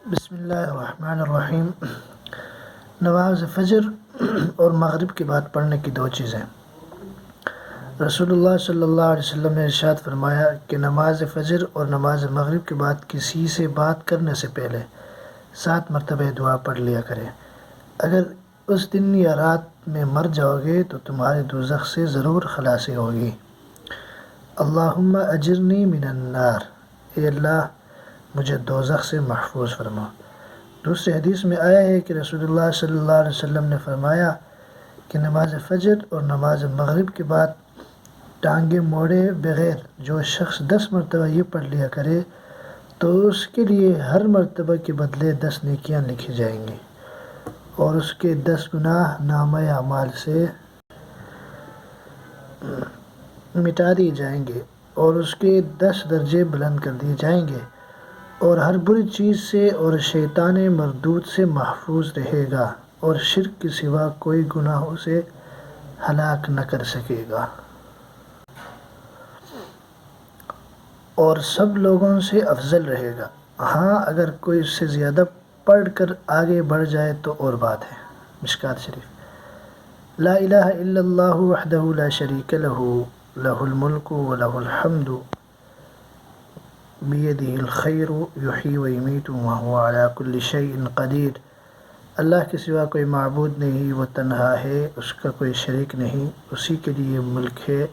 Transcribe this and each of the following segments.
بسم اللہ الرحمن الرحیم۔ نماز فجر اور مغرب کے بعد پڑھنے کی دو چیزیں۔ رسول اللہ صلی اللہ علیہ وسلم نے ارشاد فرمایا کہ نماز فجر اور نماز مغرب کے بعد کسی سے بات کرنے سے پہلے 7 مرتبہ دعا پڑھ لیا کرے۔ اگر اس دن یا رات میں مر جاؤ گے تو تمہارے دوزخ سے ضرور خلاصی ہوگی۔ اللہم اجرنی من النار، اے اللہ مجھے دوزخ سے محفوظ فرما۔ دوسری حدیث میں آیا ہے کہ رسول اللہ صلی اللہ علیہ وسلم نے فرمایا کہ نماز فجر اور نماز مغرب کے بعد ٹانگیں موڑے بغیر جو شخص 10 مرتبہ یہ پڑھ لیا کرے تو اس کے لیے ہر مرتبہ کے بدلے 10 نیکیاں لکھی جائیں گی اور اس کے 10 گناہ نامہ اعمال سے مٹا دیے جائیں گے اور اس کے 10 درجے بلند کر دیے جائیں گے، اور ہر بری چیز سے اور شیطان مردود سے محفوظ رہے گا، اور شرک کے سوا کوئی گناہ اسے ہلاک نہ کر سکے گا، اور سب لوگوں سے افضل رہے گا۔ ہاں اگر کوئی اس سے زیادہ پڑھ کر آگے بڑھ جائے تو اور بات ہے۔ مشکوٰۃ شریف۔ لا الہ الا اللہ وحدہ لا شریک لہ لہ الملک ولہ الحمد بیدہ الخیر یحیی ویمیت وہو علی کل شیء قدیر۔ اللہ کے سوا کوئی معبود نہیں، وہ تنہا ہے، اس کا کوئی شریک نہیں، اسی کے لیے ملک ہے،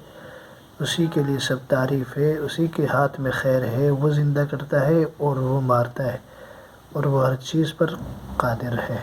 اسی کے لیے سب تعریف ہے، اسی کے ہاتھ میں خیر ہے، وہ زندہ کرتا ہے اور وہ مارتا ہے، اور وہ ہر چیز پر قادر ہے۔